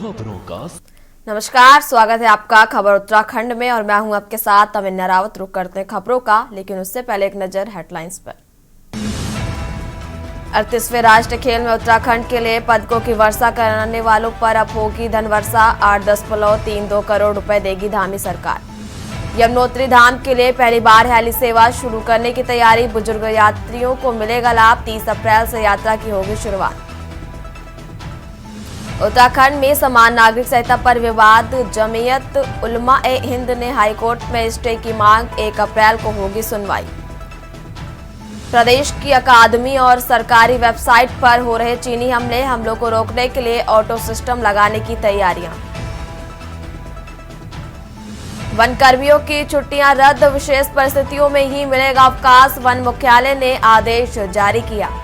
खबरों का। नमस्कार, स्वागत है आपका खबर उत्तराखंड में और मैं हूं आपके साथ अविन्या रावत। रुक करते हैं खबरों का, लेकिन उससे पहले एक नजर हेडलाइंस पर। 38वें राष्ट्रीय खेल में उत्तराखंड के लिए पदकों की वर्षा कराने वालों पर अब होगी धन वर्षा। 8.32 करोड़ रुपए देगी धामी सरकार। यमुनोत्री धाम के लिए पहली बार हेली सेवा शुरू करने की तैयारी। बुजुर्ग यात्रियों को मिलेगा लाभ। 30 अप्रैल से यात्रा की होगी शुरुआत। उत्तराखंड में समान नागरिक संहिता पर विवाद। जमीयत उलमा ए हिंद ने हाईकोर्ट में स्टे की मांग। 1 अप्रैल को होगी सुनवाई। प्रदेश की अकादमी और सरकारी वेबसाइट पर हो रहे चीनी हमलों को रोकने के लिए ऑटो सिस्टम लगाने की तैयारियां। वन कर्मियों की छुट्टियां रद्द। विशेष परिस्थितियों में ही मिलेगा अवकाश। वन मुख्यालय ने आदेश जारी किया।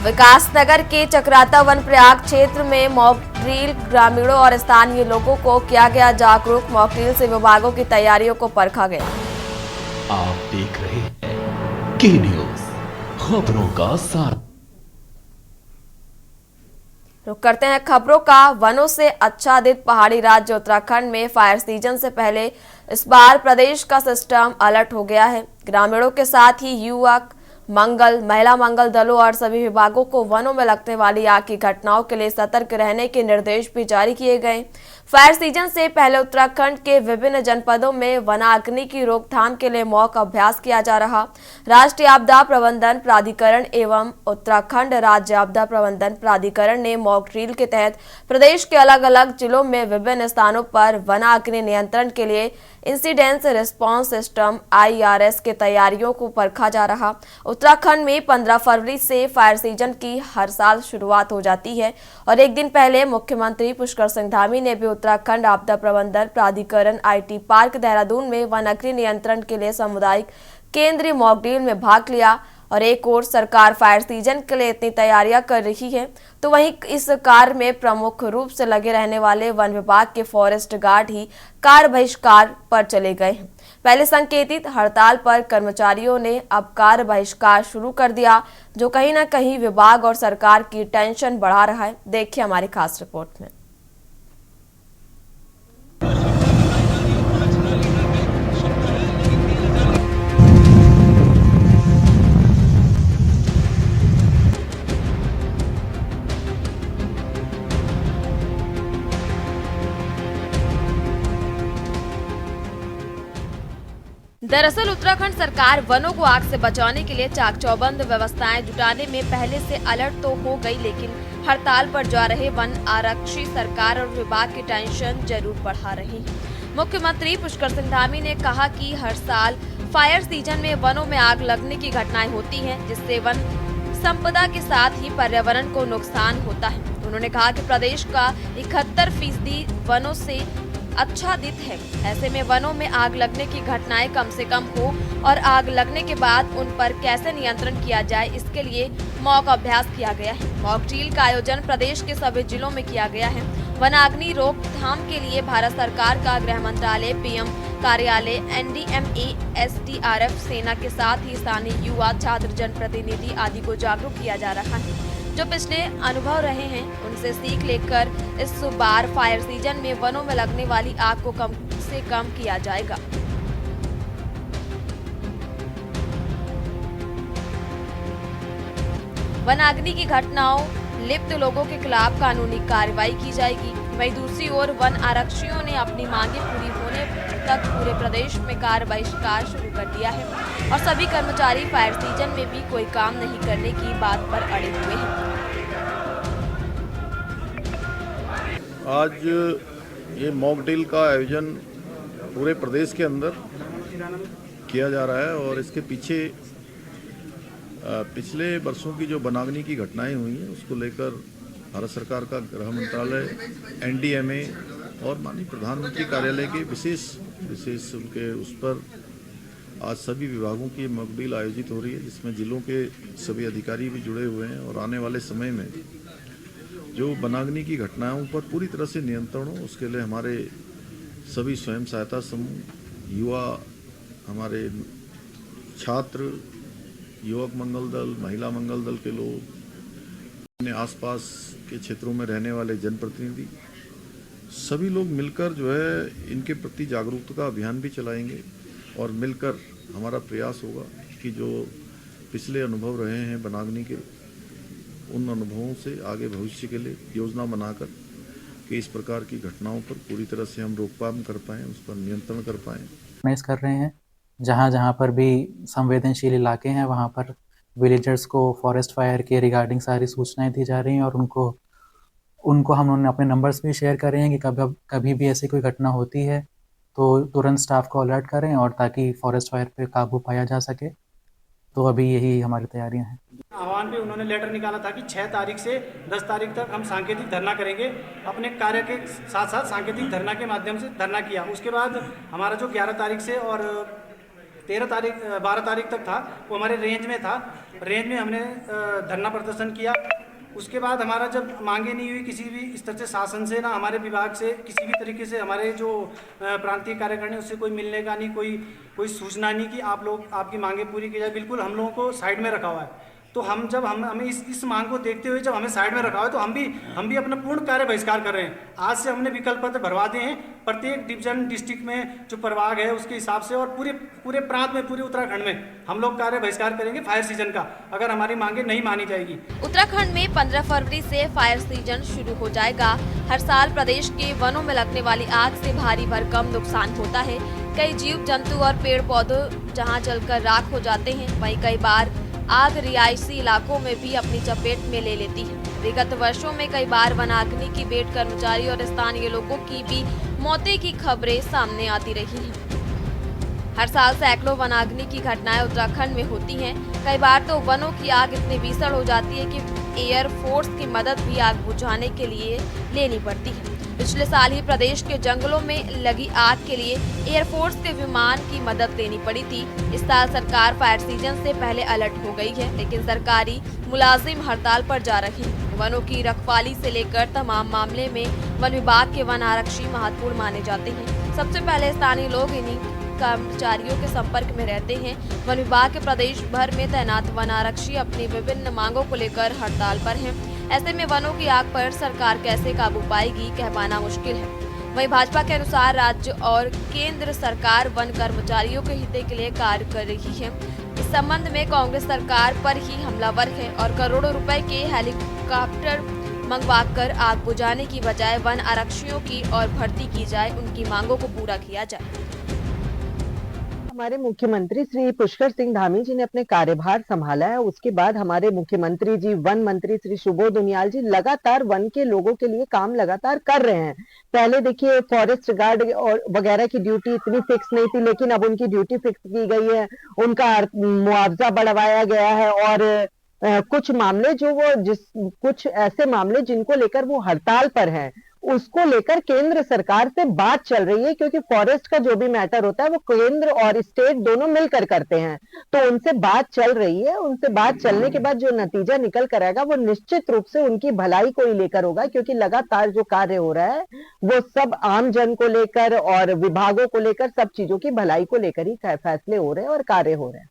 विकासनगर के चक्राता वन प्रयाग क्षेत्र में मॉक ड्रिल। ग्रामीणों और स्थानीय लोगों को किया गया जागरूक। मॉक ड्रिल से विभागों की तैयारियों को परखा गया। आप देख रहे हैं के न्यूज, खबरों का सार। रुक करते हैं खबरों का। वनों से आच्छादित पहाड़ी राज्य उत्तराखंड में फायर सीजन से पहले इस बार प्रदेश का सिस्टम अलर्ट हो गया है। ग्रामीणों के साथ ही युवक मंगल, महिला मंगल दलों और सभी विभागों को वनों में लगने वाली आग की घटनाओं के लिए सतर्क रहने के निर्देश भी जारी किए गए। फायर सीजन से पहले उत्तराखंड के विभिन्न जनपदों में वनाग्नि की रोकथाम के लिए मॉक अभ्यास किया जा रहा। राष्ट्रीय आपदा प्रबंधन प्राधिकरण एवं उत्तराखंड राज्य आपदा प्रबंधन प्राधिकरण ने मॉक ड्रिल के तहत प्रदेश के अलग अलग जिलों में विभिन्न स्थानों पर वनाग्नि नियंत्रण के लिए इंसिडेंस रिस्पांस सिस्टम IRS के तैयारियों को परखा जा रहा। उत्तराखंड में 15 फरवरी से फायर सीजन की हर साल शुरुआत हो जाती है और एक दिन पहले मुख्यमंत्री पुष्कर सिंह धामी ने भी उत्तराखंड आपदा प्रबंधन प्राधिकरण IT पार्क देहरादून में वनाग्नि नियंत्रण के लिए सामुदायिक केंद्रीय मॉक ड्रिल में भाग लिया। और एक ओर सरकार फायर सीजन के लिए इतनी तैयारियां कर रही है, तो वहीं इस कार्य में प्रमुख रूप से लगे रहने वाले वन विभाग के फॉरेस्ट गार्ड ही कार्य बहिष्कार पर चले गए हैं। पहले संकेतित हड़ताल पर कर्मचारियों ने अब कार्य बहिष्कार शुरू कर दिया, जो कहीं न कहीं विभाग और सरकार की टेंशन बढ़ा रहा है। देखिए हमारी खास रिपोर्ट में। दरअसल उत्तराखंड सरकार वनों को आग से बचाने के लिए चाक चौबंद व्यवस्थाएं जुटाने में पहले से अलर्ट तो हो गई, लेकिन हड़ताल पर जा रहे वन आरक्षी सरकार और विभाग की टेंशन जरूर बढ़ा रही है। मुख्यमंत्री पुष्कर सिंह धामी ने कहा कि हर साल फायर सीजन में वनों में आग लगने की घटनाएं होती हैं, जिससे वन संपदा के साथ ही पर्यावरण को नुकसान होता है। उन्होंने कहा कि प्रदेश का 71% वनों से आच्छादित है। ऐसे में वनों में आग लगने की घटनाएं कम से कम हो और आग लगने के बाद उन पर कैसे नियंत्रण किया जाए, इसके लिए मॉक अभ्यास किया गया है। मॉक ड्रिल का आयोजन प्रदेश के सभी जिलों में किया गया है। वनाग्नि रोकथाम के लिए भारत सरकार का गृह मंत्रालय, PM कार्यालय, NDMA, SDRF, सेना के साथ ही स्थानीय युवा, छात्र, जनप्रतिनिधि आदि को जागरूक किया जा रहा है। जो पिछले अनुभव रहे हैं उनसे सीख लेकर इस बार फायर सीजन में वनों में लगने वाली आग को कम से कम किया जाएगा। वनाग्नि की घटनाओं लिप्त लोगों के खिलाफ कानूनी कार्रवाई की जाएगी। वहीं दूसरी ओर वन आरक्षियों ने अपनी मांगे पूरी होने तक पूरे प्रदेश में कार्य बहिष्कार शुरू कर दिया है और सभी कर्मचारी फायर सीजन में भी कोई काम नहीं करने की बात पर अड़े हुए हैं। आज ये मॉक ड्रिल का आयोजन पूरे प्रदेश के अंदर किया जा रहा है और इसके पीछे पिछले वर्षों की जो वनाग्नि की घटनाएं हुई हैं उसको लेकर भारत सरकार का गृह मंत्रालय, NDMA और माननीय प्रधानमंत्री कार्यालय के विशेष उनके उस पर आज सभी विभागों की मॉक ड्रिल आयोजित हो रही है, जिसमें जिलों के सभी अधिकारी भी जुड़े हुए हैं और आने वाले समय में जो वनाग्नि की घटनाओं पर पूरी तरह से नियंत्रण हो, उसके लिए हमारे सभी स्वयं सहायता समूह, युवा, हमारे छात्र, युवक मंगल दल, महिला मंगल दल के लोग, अपने आसपास के क्षेत्रों में रहने वाले जनप्रतिनिधि सभी लोग मिलकर जो है इनके प्रति जागरूकता का अभियान भी चलाएंगे और मिलकर हमारा प्रयास होगा कि जो पिछले अनुभव रहे हैं वनाग्नि के, उन अनुभवों से आगे भविष्य के लिए योजना बनाकर कि इस प्रकार की घटनाओं पर पूरी तरह से हम रोकथाम कर पाएँ, उस पर नियंत्रण कर पाएँ। ऑर्गेनाइज कर रहे हैं। जहाँ जहाँ पर भी संवेदनशील इलाके हैं वहाँ पर विलेजर्स को फॉरेस्ट फायर के रिगार्डिंग सारी सूचनाएं दी जा रही हैं और उनको हम उन्होंने अपने नंबर्स भी शेयर कर रहे हैं कि कभी भी ऐसी कोई घटना होती है तो तुरंत स्टाफ को अलर्ट करें और ताकि फॉरेस्ट फायर पे काबू पाया जा सके। तो अभी यही हमारी तैयारियां हैं। आह्वान पे उन्होंने लेटर निकाला था कि 6 तारीख से 10 तारीख तक हम सांकेतिक धरना करेंगे। अपने कार्य के साथ साथ सांकेतिक धरना के माध्यम से धरना किया। उसके बाद हमारा जो 11 तारीख से और 12 तारीख तक था वो हमारे रेंज में था। रेंज में हमने धरना प्रदर्शन किया। उसके बाद हमारा जब मांगे नहीं हुई किसी भी स्तर से, शासन से ना हमारे विभाग से, किसी भी तरीके से हमारे जो प्रांतीय कार्यकारिणी उससे कोई मिलने का नहीं, कोई सूचना नहीं कि आप लोग आपकी मांगे पूरी की जाए। बिल्कुल हम लोगों को साइड में रखा हुआ है। तो हमें इस मांग को देखते हुए जब हमें साइड में रखा हुआ है तो हम भी अपना पूर्ण कार्य बहिष्कार कर रहे हैं। आज से हमने विकल्प पत्र भरवा दिए हैं प्रत्येक डिवीजन डिस्ट्रिक्ट में जो प्रभाग है उसके हिसाब से, और पूरे प्रांत में, पूरे उत्तराखंड में हम लोग कार्य बहिष्कार करेंगे फायर सीजन का, अगर हमारी मांगे नहीं मानी जाएगी। उत्तराखंड में 15 फरवरी से फायर सीजन शुरू हो जाएगा। हर साल प्रदेश के वनों में लगने वाली आग से भारी भरकम नुकसान होता है। कई जीव जंतु और पेड़ पौधे जहाँ जलकर राख हो जाते हैं, वहीं कई बार आग रिहायशी इलाकों में भी अपनी चपेट में ले लेती है। विगत वर्षों में कई बार वनाग्नि की बेट कर्मचारी और स्थानीय लोगों की भी मौतें की खबरें सामने आती रही हैं। हर साल सैकड़ों वनाग्नि की घटनाएं उत्तराखंड में होती हैं। कई बार तो वनों की आग इतनी भीषण हो जाती है कि एयरफोर्स की मदद भी आग बुझाने के लिए लेनी पड़ती है। पिछले साल ही प्रदेश के जंगलों में लगी आग के लिए एयरफोर्स के विमान की मदद लेनी पड़ी थी। इस साल सरकार फायर सीजन से पहले अलर्ट हो गई है, लेकिन सरकारी मुलाजिम हड़ताल पर जा रहे हैं। वनों की रखवाली से लेकर तमाम मामले में वन विभाग के वन आरक्षी महत्वपूर्ण माने जाते हैं। सबसे पहले स्थानीय लोग इन्हीं कर्मचारियों के संपर्क में रहते हैं। वन विभाग के प्रदेश भर में तैनात वन आरक्षी अपनी विभिन्न मांगों को लेकर हड़ताल पर हैं। ऐसे में वनों की आग पर सरकार कैसे काबू पाएगी, कह पाना मुश्किल है। वहीं भाजपा के अनुसार राज्य और केंद्र सरकार वन कर्मचारियों के हित के लिए कार्य कर रही है। इस संबंध में कांग्रेस सरकार पर ही हमलावर है और करोड़ों रुपए के हेलीकॉप्टर मंगवाकर आग बुझाने की बजाय वन आरक्षियों की और भर्ती की जाए, उनकी मांगों को पूरा किया जाए। हमारे मुख्यमंत्री श्री पुष्कर सिंह धामी जी ने अपने कार्यभार संभाला है, उसके बाद हमारे मुख्यमंत्री जी, वन मंत्री श्री सुबोध उनियाल जी लगातार वन के लोगों के लिए काम लगातार कर रहे हैं। पहले देखिए फॉरेस्ट गार्ड और वगैरह की ड्यूटी इतनी फिक्स नहीं थी, लेकिन अब उनकी ड्यूटी फिक्स की गई है, उनका मुआवजा बढ़वाया गया है और कुछ मामले कुछ ऐसे मामले जिनको लेकर वो हड़ताल पर हैं, उसको लेकर केंद्र सरकार से बात चल रही है, क्योंकि फॉरेस्ट का जो भी मैटर होता है वो केंद्र और स्टेट दोनों मिलकर करते हैं। तो उनसे बात चल रही है। उनसे बात चलने के बाद जो नतीजा निकल कर आएगा वो निश्चित रूप से उनकी भलाई को ही लेकर होगा, क्योंकि लगातार जो कार्य हो रहा है वो सब आम जन को लेकर और विभागों को लेकर, सब चीजों की भलाई को लेकर ही फैसले हो रहे हैं और कार्य हो रहे हैं।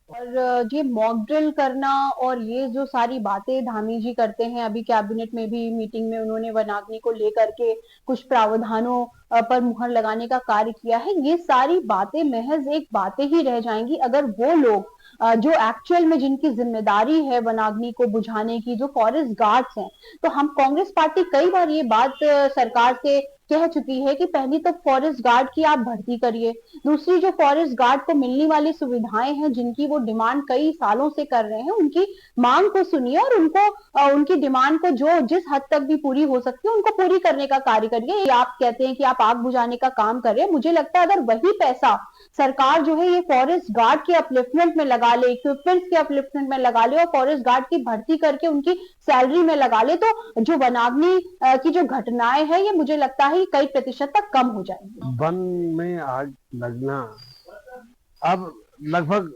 और ये मॉक ड्रिल करना और ये जो सारी बातें धामी जी करते हैं, अभी कैबिनेट में भी मीटिंग में उन्होंने वनाग्नि को लेकर के कुछ प्रावधानों पर मुहर लगाने का कार्य किया है। ये सारी बातें महज एक बातें ही रह जाएंगी अगर वो लोग जो एक्चुअल में जिनकी जिम्मेदारी है वनाग्नि को बुझाने की, जो फॉरेस्ट गार्ड्स हैं। तो हम कांग्रेस पार्टी कई बार ये बात सरकार से कह चुकी है कि पहली तो फॉरेस्ट गार्ड की आप भर्ती करिए, दूसरी जो फॉरेस्ट गार्ड को मिलने वाली सुविधाएं हैं जिनकी वो डिमांड कई सालों से कर रहे हैं, उनकी मांग को सुनिए और उनको उनकी डिमांड को जो जिस हद तक भी पूरी हो सकती है उनको पूरी करने का कार्य करिए। आप कहते हैं कि आप आग बुझाने का काम कर रहे हैं, मुझे लगता है अगर वही पैसा सरकार जो है ये फॉरेस्ट गार्ड के अपलिफ्टमेंट में लगा ले, इक्विपमेंट्स के अपलिफ्टमेंट में लगा ले और फॉरेस्ट गार्ड की भर्ती करके उनकी सैलरी में लगा ले, तो जो वनाग्नि की जो घटनाएं हैं ये मुझे लगता है कई प्रतिशत तक कम हो जाएंगी। वन में आग लगना अब लगभग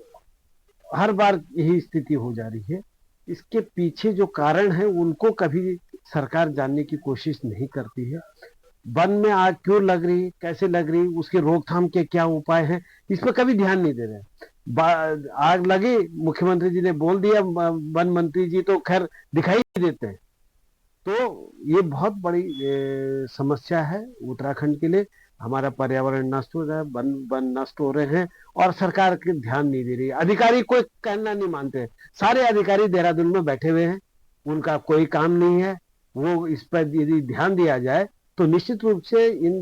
हर बार यही स्थिति हो जा रही है। इसके पीछे जो कारण है उनको कभी सरकार जानने की कोशिश नहीं करती है। वन में आग क्यों लग रही, कैसे लग रही, उसके रोकथाम के क्या उपाय हैं, इस पर कभी ध्यान नहीं दे रहे हैं। आग लगी, मुख्यमंत्री जी ने बोल दिया, वन मंत्री जी तो खैर दिखाई नहीं देते हैं। तो ये बहुत बड़ी समस्या है उत्तराखंड के लिए। हमारा पर्यावरण नष्ट हो रहा है, वन नष्ट हो रहे हैं और सरकार के ध्यान नहीं दे रही है। अधिकारी कोई कहना नहीं मानते हैं। सारे अधिकारी देहरादून में बैठे हुए हैं, उनका कोई काम नहीं है। वो इस पर यदि ध्यान दिया जाए तो निश्चित रूप से इन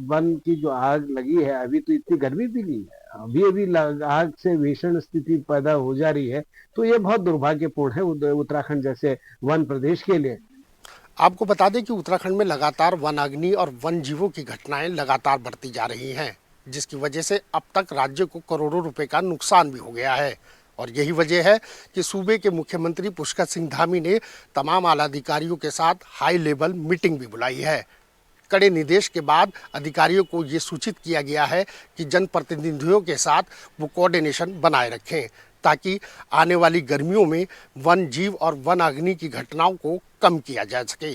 वन की जो आग लगी है, अभी तो इतनी गर्मी भी नहीं है, अभी आग से भीषण स्थिति पैदा हो जा रही है। तो ये बहुत दुर्भाग्यपूर्ण है उत्तराखंड जैसे वन प्रदेश के लिए। आपको बता दें कि उत्तराखंड में लगातार वन अग्नि और वन जीवों की घटनाएं लगातार बढ़ती जा रही हैं, जिसकी वजह से अब तक राज्य को करोड़ों रुपए का नुकसान भी हो गया है। और यही वजह है कि सूबे के मुख्यमंत्री पुष्कर सिंह धामी ने तमाम आला अधिकारियों के साथ हाई लेवल मीटिंग भी बुलाई है। कड़े निर्देश के बाद अधिकारियों को ये सूचित किया गया है कि जनप्रतिनिधियों के साथ वो कोऑर्डिनेशन बनाए रखें, ताकि आने वाली गर्मियों में वन जीव और वन अग्नि की घटनाओं को कम किया जा सके।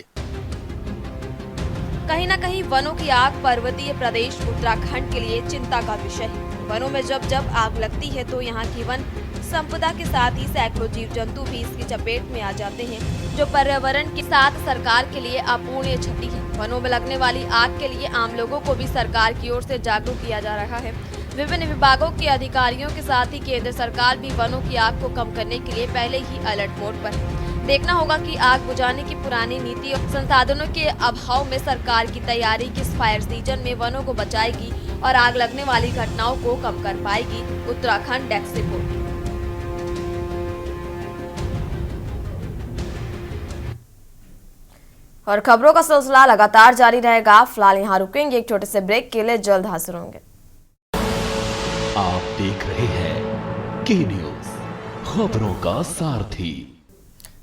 कहीं न कहीं वनों की आग पर्वतीय प्रदेश उत्तराखंड के लिए चिंता का विषय है। वनों में जब जब आग लगती है तो यहाँ की वन संपदा के साथ ही सैकड़ों जीव जंतु भी इसकी चपेट में आ जाते हैं, जो पर्यावरण के साथ सरकार के लिए अपूर्णीय क्षति है। वनों में लगने वाली आग के लिए आम लोगों को भी सरकार की ओर से जागरूक किया जा रहा है। विभिन्न विभागों के अधिकारियों के साथ ही केंद्र सरकार भी वनों की आग को कम करने के लिए पहले ही अलर्ट मोड पर है। देखना होगा कि आग बुझाने की पुरानी नीति और संसाधनों के अभाव में सरकार की तैयारी किस फायर सीजन में वनों को बचाएगी और आग लगने वाली घटनाओं को कम कर पाएगी। Uttarakhand desk report. और खबरों का सिलसिला लगातार जारी रहेगा। फिलहाल यहाँ रुकेंगे एक छोटे से ब्रेक के लिए, जल्द हाजिर होंगे। आप देख रहे हैं के न्यूज़, खबरों का सारथी।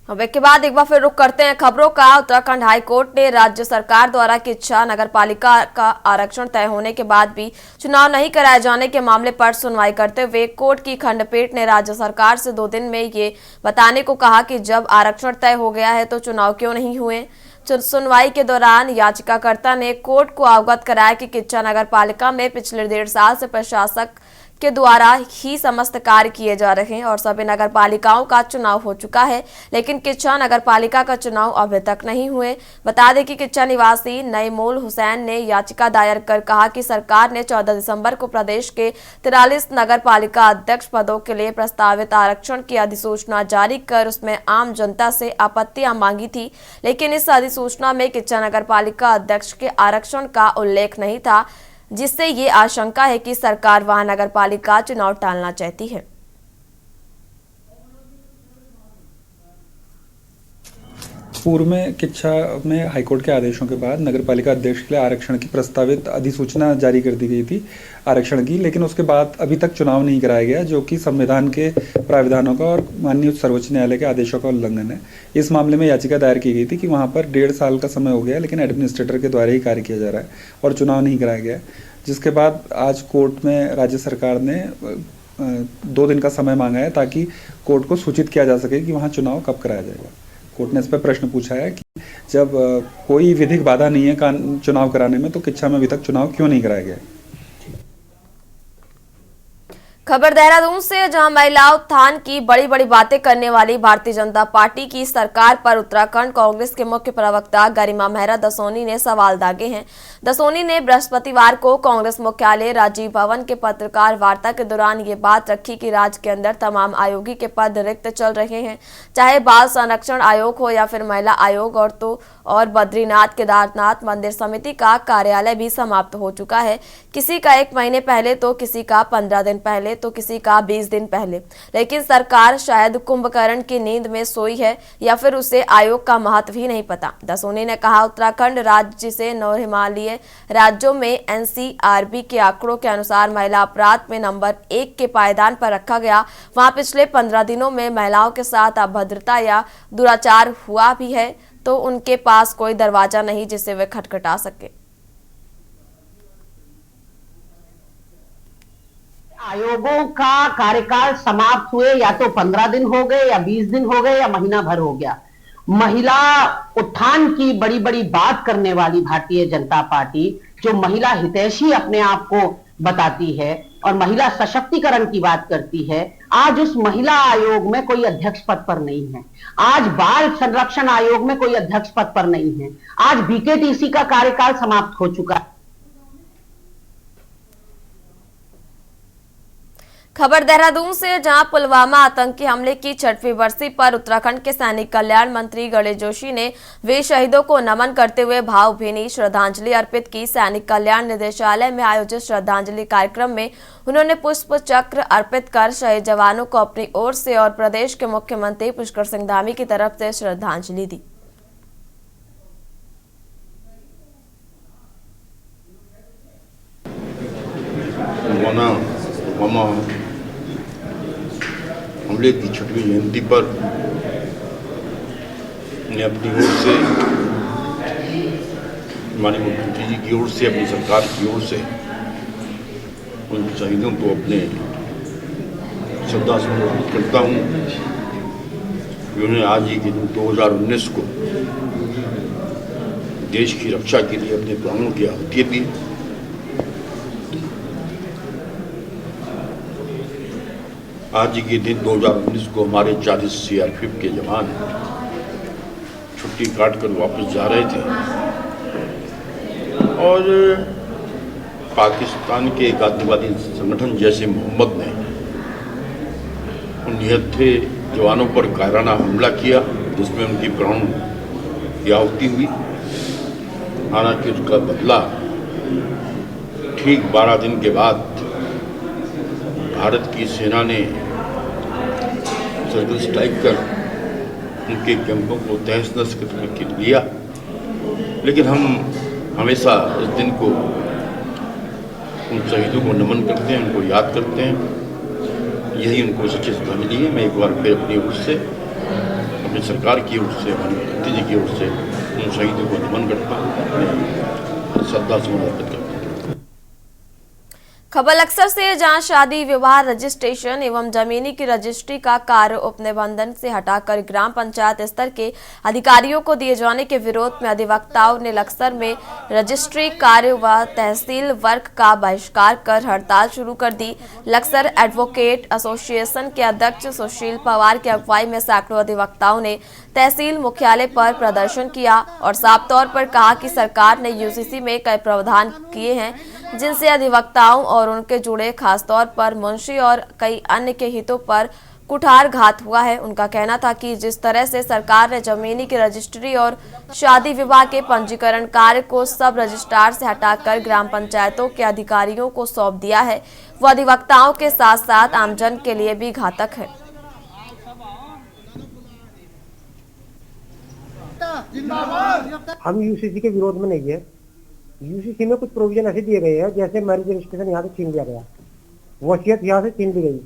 अब एक के बाद एक बार फिर रुक करते हैं खबरों का। उत्तराखंड हाई कोर्ट ने राज्य सरकार द्वारा किच्छा नगर पालिका का आरक्षण तय होने के बाद भी चुनाव नहीं कराए जाने के मामले पर सुनवाई करते हुए कोर्ट की खंडपीठ ने राज्य सरकार से 2 दिन में ये बताने को कहा कि जब आरक्षण तय हो गया है तो चुनाव क्यों नहीं हुए। सुनवाई के दौरान याचिकाकर्ता ने कोर्ट को अवगत कराया कि किच्छा नगर पालिका में पिछले 1.5 साल से प्रशासक के द्वारा ही समस्त कार्य किए जा रहे हैं और सभी नगर पालिकाओं का चुनाव हो चुका है, लेकिन किच्छा नगर पालिका का चुनाव अभी तक नहीं हुए। बता दें कि किच्छा निवासी नईमुल हुसैन ने याचिका दायर कर कहा कि सरकार ने 14 दिसंबर को प्रदेश के 43 नगर पालिका अध्यक्ष पदों के लिए प्रस्तावित आरक्षण की अधिसूचना जारी कर उसमें आम जनता से आपत्तियां मांगी थी, लेकिन इस अधिसूचना में किच्छा नगर पालिका अध्यक्ष के आरक्षण का उल्लेख नहीं था, जिससे ये आशंका है कि सरकार वहां नगर पालिका चुनाव टालना चाहती है। पूर्व में किच्छा में हाईकोर्ट के आदेशों के बाद नगरपालिका अध्यक्ष के लिए आरक्षण की प्रस्तावित अधिसूचना जारी कर दी गई थी आरक्षण की, लेकिन उसके बाद अभी तक चुनाव नहीं कराया गया, जो कि संविधान के प्राविधानों का और माननीय सर्वोच्च न्यायालय के आदेशों का उल्लंघन है। इस मामले में याचिका दायर की गई थी कि वहाँ पर 1.5 साल का समय हो गया, लेकिन एडमिनिस्ट्रेटर के द्वारा ही कार्य किया जा रहा है और चुनाव नहीं कराया गया, जिसके बाद आज कोर्ट में राज्य सरकार ने 2 दिन का समय मांगा है ताकि कोर्ट को सूचित किया जा सके कि वहाँ चुनाव कब कराया जाएगा। कोर्ट ने इस पर प्रश्न पूछा है कि जब कोई विधिक बाधा नहीं है चुनाव कराने में, तो किच्छा में अभी तक चुनाव क्यों नहीं कराया गया। खबर देहरादून से, जहां महिला उत्थान की बड़ी बड़ी बातें करने वाली भारतीय जनता पार्टी की सरकार पर उत्तराखंड कांग्रेस के मुख्य प्रवक्ता गरिमा मेहरा दसोनी ने सवाल दागे हैं। दसोनी ने बृहस्पतिवार को कांग्रेस मुख्यालय राजीव भवन के पत्रकार वार्ता के दौरान ये बात रखी कि राज्य के अंदर तमाम आयोगी के पद रिक्त चल रहे हैं, चाहे बाल संरक्षण आयोग हो या फिर महिला आयोग, और बद्रीनाथ केदारनाथ मंदिर समिति का कार्यालय भी समाप्त हो चुका है। किसी का 1 महीने पहले तो किसी का 15 दिन पहले तो किसी का 20 दिन पहले, लेकिन सरकार शायद कुंभकर्ण की नींद में सोई है या फिर उसे आयोग का महत्व ही नहीं पता। दसोनी ने कहा, उत्तराखंड राज्य जिसे 9 हिमालयी राज्यों में एनसीआरबी के आंकड़ों के अनुसार महिला अपराध में नंबर 1 के पायदान पर रखा गया, वहां पिछले 15 दिनों में महिलाओं के साथ अभद्रता या दुराचार हुआ भी है तो उनके पास कोई दरवाजा नहीं जिसे वे खटखटा सके। आयोगों का कार्यकाल समाप्त हुए या तो 15 दिन हो गए या 20 दिन हो गए या महीना भर हो गया। महिला उत्थान की बड़ी बड़ी बात करने वाली भारतीय जनता पार्टी, जो महिला हितैषी अपने आप को बताती है और महिला सशक्तिकरण की बात करती है, आज उस महिला आयोग में कोई अध्यक्ष पद पर नहीं है, आज बाल संरक्षण आयोग में कोई अध्यक्ष पद पर नहीं है, आज बीकेटीसी का कार्यकाल समाप्त हो चुका है। खबर देहरादून से, जहां पुलवामा आतंकी हमले की 6वीं बरसी पर उत्तराखंड के सैनिक कल्याण मंत्री गणेश जोशी ने वीर शहीदों को नमन करते हुए भावभीनी श्रद्धांजलि अर्पित की। सैनिक कल्याण निदेशालय में आयोजित श्रद्धांजलि कार्यक्रम में उन्होंने पुष्प चक्र अर्पित कर शहीद जवानों को अपनी ओर से और प्रदेश के मुख्यमंत्री पुष्कर सिंह धामी की तरफ से श्रद्धांजलि दी। हमले की 6वीं जयंती पर मैं अपनी ओर से, माननीय मुख्यमंत्री जी की ओर से, अपनी सरकार की ओर से उन शहीदों को अपने श्रद्धासुमन अर्पित करता हूँ। उन्होंने आज ही के दिन 2019 को देश की रक्षा के लिए अपने प्राणों की आहुति दी। आज के दिन 2019 को हमारे 40 सीआरपीएफ के जवान छुट्टी काट कर वापस जा रहे थे और पाकिस्तान के एक आतंकवादी संगठन जैसे मोहम्मद ने उन निहत्थे जवानों पर कायराना हमला किया, जिसमें उनकी प्राण की आहुति हुई। हालांकि उसका बदला ठीक 12 दिन के बाद भारत की सेना ने सर्जिकल स्ट्राइक कर उनके कैंपों को तहस-नहस कर दिया। लेकिन हम हमेशा इस दिन को उन शहीदों को नमन करते हैं, उनको याद करते हैं। यही उनको सच्ची श्रद्धांजलि है। मैं एक बार फिर अपनी ओर से, अपनी सरकार की ओर से, हमारे मुख्यमंत्री जी की ओर से उन शहीदों को नमन करता हूँ, अपने श्रद्धासुमन अर्पित करता हूँ। खबर अक्सर से, जहां शादी विवाह रजिस्ट्रेशन एवं जमीनी की रजिस्ट्री का कार्य उप निबंधन से हटाकर ग्राम पंचायत स्तर के अधिकारियों को दिए जाने के विरोध में अधिवक्ताओं ने लक्सर में रजिस्ट्री कार्य व तहसील वर्क का बहिष्कार कर हड़ताल शुरू कर दी। लक्सर एडवोकेट एसोसिएशन के अध्यक्ष सुशील पवार की अगुवाई में सैकड़ों अधिवक्ताओं ने तहसील मुख्यालय पर प्रदर्शन किया और साफ तौर पर कहा कि सरकार ने यूसीसी में कई प्रावधान किए हैं जिनसे अधिवक्ताओं और उनके जुड़े खासतौर पर मुंशी और कई अन्य के हितों पर कुठारघात हुआ है। उनका कहना था कि जिस तरह से सरकार ने जमीनी की रजिस्ट्री और शादी विवाह के पंजीकरण कार्य को सब रजिस्ट्रार से हटाकर ग्राम पंचायतों के अधिकारियों को सौंप दिया है, वो अधिवक्ताओं के साथ साथ आमजन के लिए भी घातक है। हम यूसीसी के विरोध में नहीं है। यूसीसी में कुछ प्रोविजन ऐसे दिए गए हैं, जैसे मैरिज रजिस्ट्रेशन यहाँ से छीन लिया गया, वसीयत यहाँ से छीन ली गई,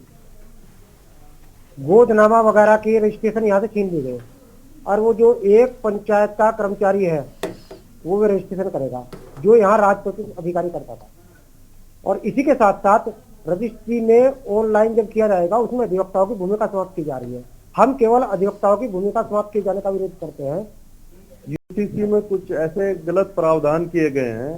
गोदनामा वगैरह के रजिस्ट्रेशन यहाँ से छीन ली गए, और वो जो एक पंचायत का कर्मचारी है वो रजिस्ट्रेशन करेगा जो यहाँ राजपत्रित अधिकारी करता था। और इसी के साथ साथ रजिस्ट्री में ऑनलाइन जब किया जाएगा उसमें अधिवक्ताओं की भूमिका समाप्त की जा रही है। हम केवल अधिवक्ताओं की भूमिका समाप्त किए जाने का विरोध करते हैं। यूसीसी में कुछ ऐसे गलत प्रावधान किए गए हैं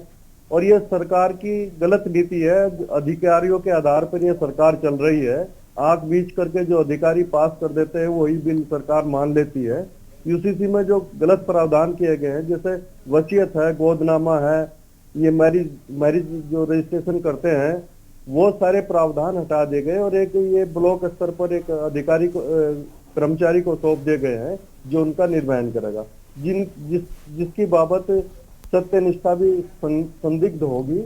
और ये सरकार की गलत नीति है। अधिकारियों के आधार पर ये सरकार चल रही है। आंख बीच करके जो अधिकारी पास कर देते हैं वही बिल सरकार मान लेती है। यूसीसी में जो गलत प्रावधान किए गए हैं, जैसे वसीयत है, गोदनामा है, ये मैरिज जो रजिस्ट्रेशन करते हैं, वो सारे प्रावधान हटा दिए गए और एक ये ब्लॉक स्तर पर एक अधिकारी को, कर्मचारी को सौंप दिए गए हैं जो उनका निर्वहन करेगा, जिसकी बाबत सत्यनिष्ठा भी संदिग्ध होगी।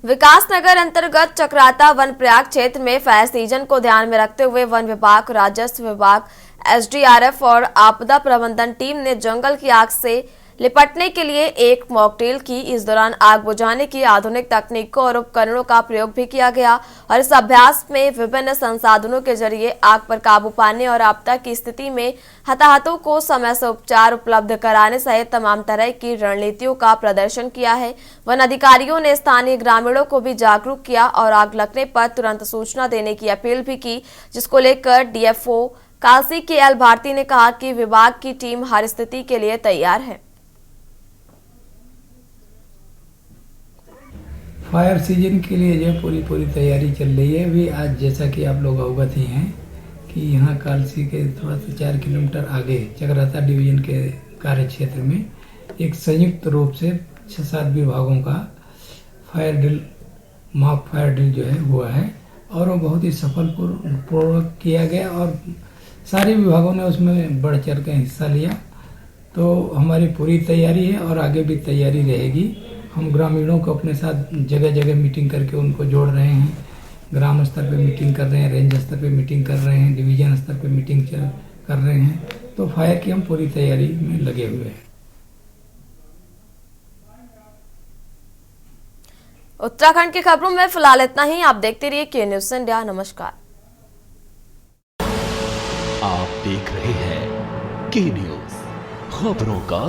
विकास नगर अंतर्गत चक्राता वन प्रयाग क्षेत्र में फायर सीजन को ध्यान में रखते हुए वन विभाग, राजस्व विभाग, एसडीआरएफ और आपदा प्रबंधन टीम ने जंगल की आग से निपटने के लिए एक मॉक ड्रिल की। इस दौरान आग बुझाने की आधुनिक तकनीकों और उपकरणों का प्रयोग भी किया गया और इस अभ्यास में विभिन्न संसाधनों के जरिए आग पर काबू पाने और आपदा की स्थिति में हताहतों को समय से उपचार उपलब्ध कराने सहित तमाम तरह की रणनीतियों का प्रदर्शन किया है। वन अधिकारियों ने स्थानीय ग्रामीणों को भी जागरूक किया और आग लगने पर तुरंत सूचना देने की अपील भी की, जिसको लेकर डीएफओ कालसी के एल भारती ने कहा कि विभाग की टीम हर स्थिति के लिए तैयार है। फायर सीजन के लिए जो पूरी तैयारी चल रही है। अभी आज जैसा कि आप लोग अवगत ही हैं कि यहाँ कालसी के थोड़ा सा 4 किलोमीटर आगे चकराता डिवीजन के कार्य क्षेत्र में एक संयुक्त रूप से 6-7 विभागों का fire drill, mock fire drill जो है हुआ है और वो बहुत ही सफलपूर्वक किया गया और सारे विभागों ने उसमें बढ़ चढ़ कर हिस्सा लिया। तो हमारी पूरी तैयारी है और आगे भी तैयारी रहेगी। हम ग्रामीणों को अपने साथ जगह जगह मीटिंग करके उनको जोड़ रहे हैं। ग्राम स्तर पे मीटिंग कर रहे हैं, रेंज स्तर पे मीटिंग कर रहे हैं, डिवीजन स्तर पे मीटिंग कर रहे हैं। तो फायर की हम पूरी तैयारी में लगे हुए हैं। उत्तराखंड की खबरों में फिलहाल इतना ही। आप देखते रहिए के न्यूज़ इंडिया। नमस्कार। आप देख रहे हैं के न्यूज़, खबरों का